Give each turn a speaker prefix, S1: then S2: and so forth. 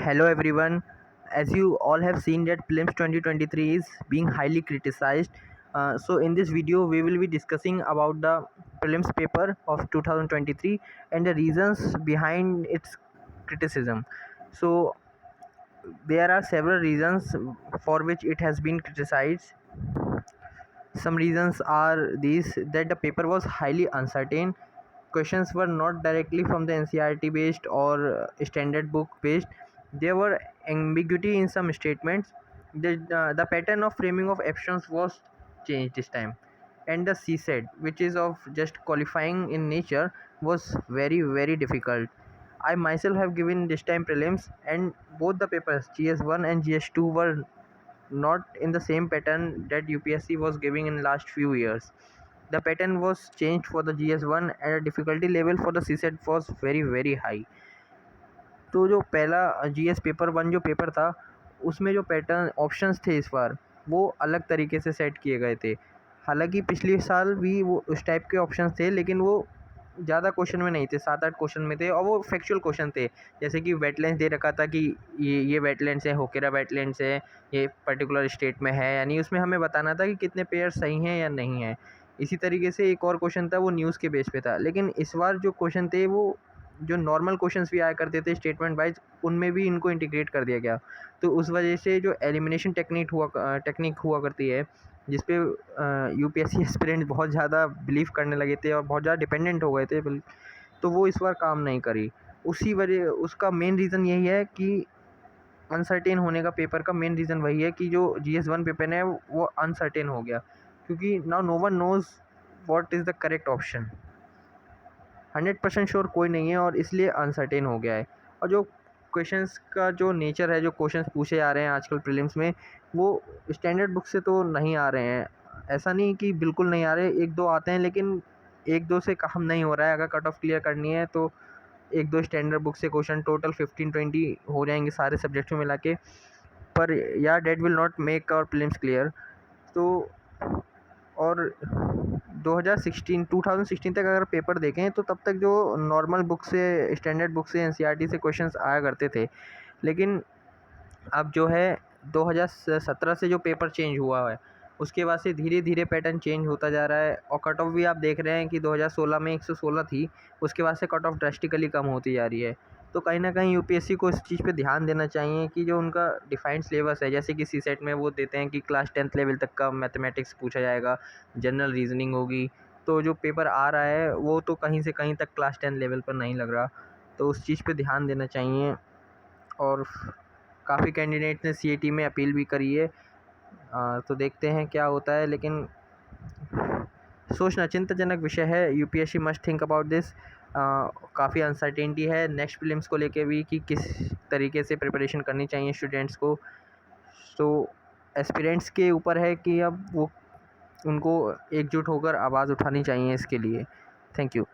S1: Hello everyone. As you all have seen that prelims 2023 is being highly criticized. So in this video we will be discussing about the prelims paper of 2023 and the reasons behind its criticism. So there are several reasons for which it has been criticized. Some reasons are these: that the paper was highly uncertain, questions were not directly from the NCERT based or standard book based, there were ambiguity in some statements, the pattern of framing of options was changed this time, and the CSET, which is of just qualifying in nature, was very difficult. I myself have given this time prelims, and both the papers GS1 and GS2 were not in the same pattern that UPSC was giving in last few years. The pattern was changed for the GS1 and difficulty level for the CSET was very high. तो जो पहला GS paper 1 जो paper था, उसमें जो pattern options थे इस बार वो अलग तरीके से सेट किए गए थे। हालांकि पिछले साल भी वो उस टाइप के ऑप्शंस थे, लेकिन वो ज़्यादा क्वेश्चन में नहीं थे, 7-8 क्वेश्चन में थे और वो फैक्चुअल क्वेश्चन थे। जैसे कि वेटलैंड्स दे रखा था कि ये वेटलैंड्स है, होकेरा वेटलैंड्स है, ये पर्टिकुलर स्टेट में है, यानी उसमें हमें बताना था कि कितने पेयर सही हैं या नहीं है। इसी तरीके से एक और क्वेश्चन था, वो न्यूज़ के बेस पे था। लेकिन इस बार जो क्वेश्चन थे वो जो नॉर्मल क्वेश्चंस भी आया करते थे स्टेटमेंट वाइज, उनमें भी इनको इंटीग्रेट कर दिया गया। तो उस वजह से जो एलिमिनेशन टेक्निक हुआ करती है, जिस पे यूपीएससी एस्पिरेंट्स बहुत ज़्यादा बिलीव करने लगे थे और बहुत ज़्यादा डिपेंडेंट हो गए थे, तो वो इस बार काम नहीं करी। उसी वजह उसका मेन रीज़न यही है कि अनसर्टेन होने का पेपर का मेन रीज़न वही है कि जो GS1 पेपर है वो अनसर्टेन हो गया, क्योंकि now no one knows what is the correct option. 100% sure कोई नहीं है और इसलिए अनसर्टेन हो गया है। और जो क्वेश्चंस का जो नेचर है, जो क्वेश्चंस पूछे जा रहे हैं आजकल प्रीलिम्स में, वो स्टैंडर्ड बुक से तो नहीं आ रहे हैं। ऐसा नहीं कि बिल्कुल नहीं आ रहे, 1-2 आते हैं, लेकिन 1-2 से काम नहीं हो रहा है। अगर कट ऑफ क्लियर करनी है तो 1-2 स्टैंडर्ड बुक से क्वेश्चन, टोटल 15-20 हो जाएंगे सारे सब्जेक्ट्स में मिला के, पर या that will not make our prelims clear. तो और 2016 तक अगर पेपर देखें तो तब तक जो नॉर्मल बुक से, स्टैंडर्ड बुक से, एनसीईआरटी से क्वेश्चंस आया करते थे। लेकिन अब जो है 2017 से जो पेपर चेंज हुआ है, उसके बाद से धीरे पैटर्न चेंज होता जा रहा है। और कट ऑफ भी आप देख रहे हैं कि 2016 में 116 थी, उसके बाद से कट ऑफ ड्रास्टिकली कम होती जा रही है। तो कहीं ना कहीं यूपीएससी को इस चीज़ पे ध्यान देना चाहिए कि जो उनका डिफाइंड सिलेबस है, जैसे कि सीसेट में वो देते हैं कि क्लास 10th लेवल तक का मैथमेटिक्स पूछा जाएगा, जनरल रीजनिंग होगी, तो जो पेपर आ रहा है वो तो कहीं से कहीं तक क्लास 10 लेवल पर नहीं लग रहा। तो उस चीज़ पे ध्यान देना चाहिए। और काफ़ी कैंडिडेट ने सीएटी में अपील भी करी है, तो देखते हैं क्या होता है। लेकिन सोचना चिंताजनक विषय है। UPSC must think about this. काफ़ी अनसर्टेनिटी है नेक्स्ट प्रीलिम्स को लेके भी कि किस तरीके से प्रिपरेशन करनी चाहिए स्टूडेंट्स को। तो एस्पिरेंट्स के ऊपर है कि अब वो उनको एकजुट होकर आवाज़ उठानी चाहिए इसके लिए। Thank you.